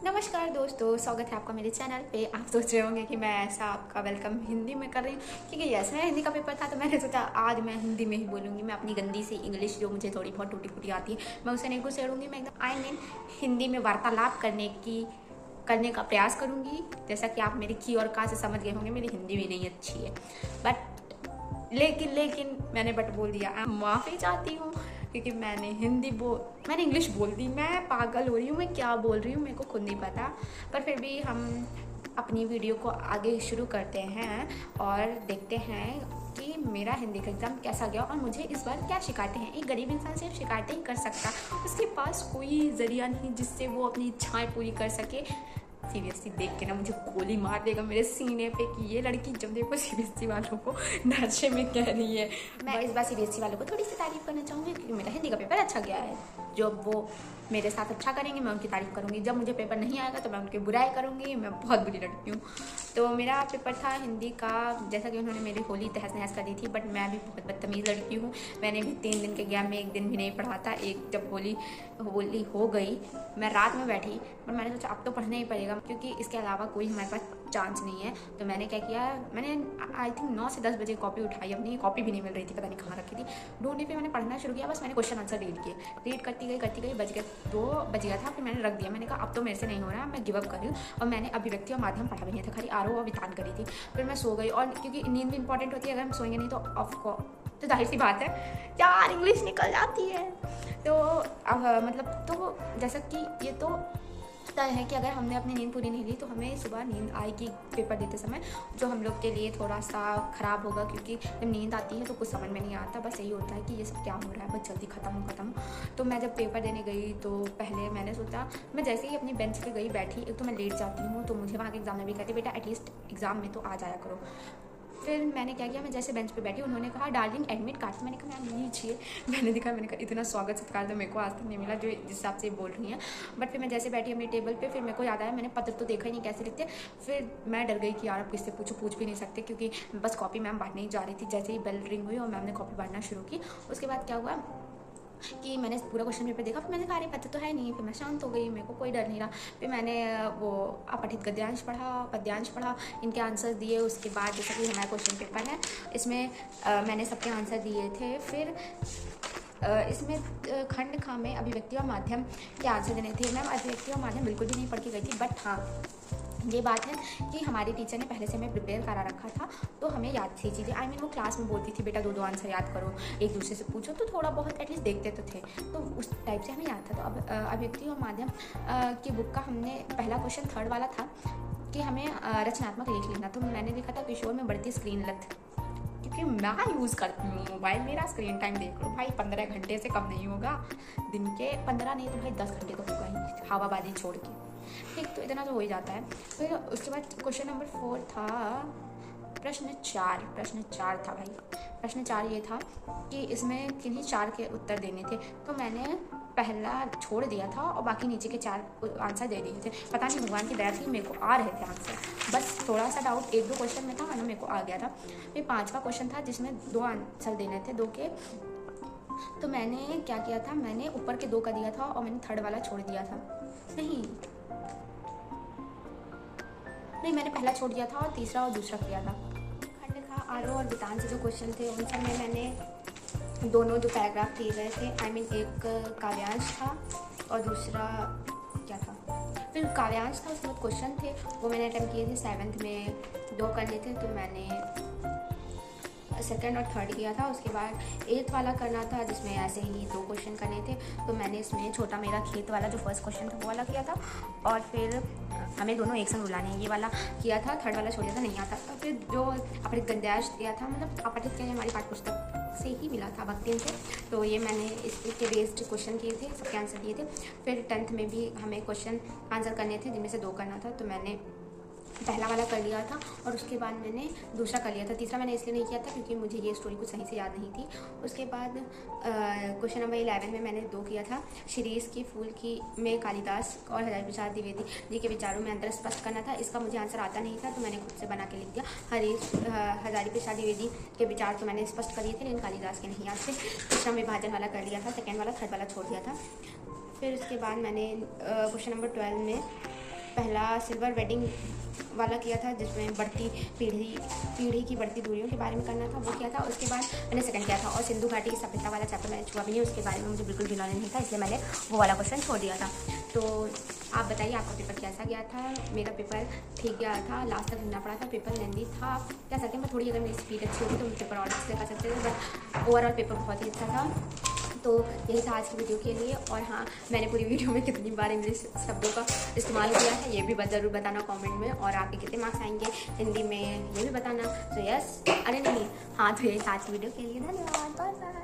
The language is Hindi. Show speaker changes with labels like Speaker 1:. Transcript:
Speaker 1: नमस्कार दोस्तों, स्वागत है आपका मेरे चैनल पे। आप सोच रहे होंगे कि मैं ऐसा आपका वेलकम हिंदी में कर रही हूँ क्योंकि ऐसा है हिंदी का पेपर था, तो मैंने सोचा आज मैं हिंदी में ही बोलूँगी। मैं अपनी गंदी सी इंग्लिश जो मुझे थोड़ी बहुत टूटी फूटी आती है मैं उसे नहीं घुसेड़ूंगी। मैं एकदम हिंदी में वार्तालाप करने का प्रयास करूँगी। जैसा कि आप मेरी की और का से समझ गए होंगे, मेरी हिंदी भी नहीं अच्छी है, बट लेकिन मैंने बट बोल दिया। माफ़ी चाहती हूँ क्योंकि मैंने इंग्लिश बोल दी। मैं पागल हो रही हूँ, मैं क्या बोल रही हूँ मेरे को खुद नहीं पता। पर फिर भी हम अपनी वीडियो को आगे शुरू करते हैं और देखते हैं कि मेरा हिंदी का एग्ज़ाम कैसा गया और मुझे इस बार क्या शिकायतें हैं। एक गरीब इंसान सिर्फ शिकायतें ही कर सकता, उसके पास कोई ज़रिया नहीं जिससे वो अपनी इच्छाएं पूरी कर सके। सीबीएसई देख के ना मुझे गोली मार देगा मेरे सीने पे कि ये लड़की जब देखो सीबीएसई वालों को नशे में कह रही है। मैं इस बार सीबीएसई वालों को थोड़ी सी तारीफ करना चाहूँगी क्योंकि मेरा हिंदी का पेपर अच्छा गया है। जब वो मेरे साथ अच्छा करेंगे मैं उनकी तारीफ करूँगी, जब मुझे पेपर नहीं आएगा तो मैं उनकी बुराई करूँगी। मैं बहुत बुरी लड़की हूँ। तो मेरा पेपर था हिंदी का, जैसा कि उन्होंने मेरी होली तहस नहस कर दी थी, बट मैं भी बहुत बदतमीज़ लड़की हूँ। मैंने भी 3 दिन के गैप में एक दिन भी नहीं पढ़ा था। एक जब होली हो गई, मैं रात में बैठी, पर मैंने सोचा अब तो पढ़ना ही पड़ेगा क्योंकि इसके अलावा कोई हमारे पास चांस नहीं है। तो मैंने क्या किया, मैंने आई थिंक 9 से 10 बजे कॉपी उठाई। अपनी कॉपी भी नहीं मिल रही थी, पता नहीं कहाँ रखी थी। ढूंढने पे मैंने पढ़ना शुरू किया। बस मैंने क्वेश्चन आंसर रीड करती गई। बज गए 2 बज गया था, फिर मैंने रख दिया। मैंने कहा अब तो मेरे से नहीं हो रहा, मैं गिव अप कर रही हूँ। और मैंने अभिव्यक्ति और माध्यम पढ़ा भी नहीं था, खाली आरोह और वितान करी थी। फिर मैं सो गई, और क्योंकि नींद भी इंपॉर्टेंट होती है, अगर हम सोएंगे नहीं तो जाहिर सी बात है यार इंग्लिश निकल जाती है। तो अब तो जैसा कि ये तो तय है कि अगर हमने अपनी नींद पूरी नहीं ली तो हमें सुबह नींद आएगी पेपर देते समय, जो हम लोग के लिए थोड़ा सा ख़राब होगा क्योंकि जब नींद आती है तो कुछ समझ में नहीं आता। बस यही होता है कि ये सब क्या हो रहा है, बस जल्दी ख़त्म। तो मैं जब पेपर देने गई तो पहले मैंने सोचा, मैं जैसे ही अपनी बेंच पे गई बैठी, एक तो मैं लेट जाती हूँ तो मुझे वहाँ के एग्जाम में भी कहते बेटा एटलीस्ट एग्ज़ाम में तो आ जाया करो। फिर मैंने क्या किया, मैं जैसे बेंच पे बैठी, उन्होंने कहा डार्लिंग एडमिट कार्ड। मैंने कहा मैम लीजिए। मैंने कहा इतना स्वागत सत्कार तो मेरे को आज तक नहीं मिला जो जिस हिसाब से बोल रही हैं। बट फिर मैं जैसे बैठी अपनी टेबल पे, फिर मेरे को याद आया मैंने पत्र तो देखा ही नहीं कैसे लिखते। फिर मैं डर गई कि यार अब किससे पूछ भी नहीं सकते क्योंकि बस कॉपी मैम बांटने ही जा रही थी। जैसे ही बेल रिंग हुई और मैम ने कॉपी बांटना शुरू की, उसके बाद क्या हुआ कि मैंने पूरा क्वेश्चन पेपर देखा। फिर मैंने कहा अरे पता तो है नहीं। फिर मैं शांत हो गई, मेरे को कोई डर नहीं रहा। फिर मैंने वो अपठित गद्यांश पढ़ा, पद्यांश पढ़ा, इनके आंसर दिए। उसके बाद जैसा कि हमारा क्वेश्चन पेपर है, इसमें मैंने सबके आंसर दिए थे। फिर इसमें खंड खा में अभिव्यक्ति और माध्यम के आंसर देने थे। मैम अभिव्यक्ति और माध्यम बिल्कुल भी नहीं पढ़ के गई थी, बट हाँ ये बात है कि हमारी टीचर ने पहले से हमें प्रिपेयर करा रखा था, तो हमें याद थी चीज़ें। वो क्लास में बोलती थी बेटा 2 आंसर याद करो, एक दूसरे से पूछो, तो थोड़ा बहुत एटलीस्ट देखते तो थे, तो उस टाइप से हमें याद था। तो अब अभिव्यक्ति और माध्यम की बुक का हमने पहला क्वेश्चन 3rd वाला था कि हमें रचनात्मक लेख लिखना। तो मैंने लिखा था किशोर में बढ़ती स्क्रीन लत, क्योंकि मैं यूज़ करती हूँ मोबाइल। मेरा स्क्रीन टाइम देख लो भाई, 15 घंटे से कम नहीं होगा। दिन के 15 नहीं तो भाई 10 घंटे तो होगा ही, हवाबाजी छोड़ के। ठीक, तो इतना तो हो ही जाता है। फिर उसके बाद क्वेश्चन नंबर 4 था प्रश्न 4 था भाई। प्रश्न 4 ये था कि इसमें किन्हीं 4 के उत्तर देने थे। तो मैंने पहला छोड़ दिया था और बाकी नीचे के 4 आंसर दे दिए थे। पता नहीं भगवान की दया थी, मेरे को आ रहे थे आंसर, बस थोड़ा सा डाउट 1-2 क्वेश्चन में था, वरना मेरे को आ गया था। फिर 5वां क्वेश्चन था जिसमें 2 आंसर देने थे, 2 के। तो मैंने क्या किया था, मैंने ऊपर के 2 का दिया था और मैंने 3rd वाला छोड़ दिया था। नहीं, मैंने पहला छोड़ दिया था और तीसरा और दूसरा किया था। खंड का आरोह और वितान से जो क्वेश्चन थे उन सब में मैंने दोनों जो पैराग्राफ दिए गए थे, एक काव्यांश था और दूसरा क्या था, फिर काव्यांश था, उसके बाद क्वेश्चन थे वो मैंने अटेम्प्ट किए थे। 7th में 2 कर लिए थे, तो मैंने 2nd और 3rd किया था। उसके बाद 8th वाला करना था जिसमें ऐसे ही 2 क्वेश्चन करने थे, तो मैंने इसमें छोटा मेरा खेत वाला जो फर्स्ट क्वेश्चन था वो वाला किया था। और फिर हमें दोनों एक संग रुलाने हैं, ये वाला किया था। 3rd वाला छोड़ दिया था, नहीं आता। और फिर जो अपठित गद्यांश दिया था, अपठित के हमारी पाठ्य पुस्तक से ही मिला था, भक्तिन से, तो ये मैंने इसके बेस्ड क्वेश्चन किए थे, सबके आंसर दिए थे। फिर 10th में भी हमें क्वेश्चन आंसर करने थे जिनमें से 2 करना था, तो मैंने पहला वाला कर लिया था और उसके बाद मैंने दूसरा कर लिया था। तीसरा मैंने इसलिए नहीं किया था क्योंकि मुझे ये स्टोरी कुछ सही से याद नहीं थी। उसके बाद क्वेश्चन नंबर 11 में मैंने 2 किया था। शिरीष की फूल की में कालिदास और हजारी प्रसाद द्विवेदी जी के विचारों में अंतर स्पष्ट करना था। इसका मुझे आंसर आता नहीं था, तो मैंने खुद से बना के लिख दिया। हजारी प्रसाद द्विवेदी के विचार तो मैंने स्पष्ट कर लिए थे, लेकिन कालिदास के नहीं आते। तीसरा विभाजन वाला कर लिया था, 2nd वाला, 3rd वाला छोड़ दिया था। फिर उसके बाद मैंने क्वेश्चन नंबर 12 में पहला सिल्वर वेडिंग वाला किया था, जिसमें बढ़ती पीढ़ी की बढ़ती दूरियों के बारे में करना था, वो किया था। उसके बाद मैंने सेकंड किया था, और सिंधु घाटी की सभ्यता वाला चैप्टर मैंने छुआ भी नहीं, उसके बारे में मुझे बिल्कुल भी नॉलेज नहीं था, इसलिए मैंने वो वाला क्वेश्चन छोड़ दिया था। तो आप बताइए आपका पेपर कैसा गया था। मेरा पेपर ठीक गया था, लास्ट तक लिखना पड़ा था, पेपर लेंदी था। आप कह सकते हैं मैं थोड़ी, अगर मेरी स्पीड अच्छी होगी तो मैं पेपर और अच्छे से कर सकते थे, बट ओवरऑल पेपर बहुत ही अच्छा था। तो यही था आज की वीडियो के लिए। और हाँ, मैंने पूरी वीडियो में कितनी बार इंग्लिश शब्दों का इस्तेमाल किया है ये भी ज़रूर बताना कमेंट में, और आपके कितने मार्क्स आएंगे हिंदी में ये भी बताना। तो यस, अरे नहीं, हाँ, तो यही था आज की वीडियो के लिए। धन्यवाद, बाय बाय।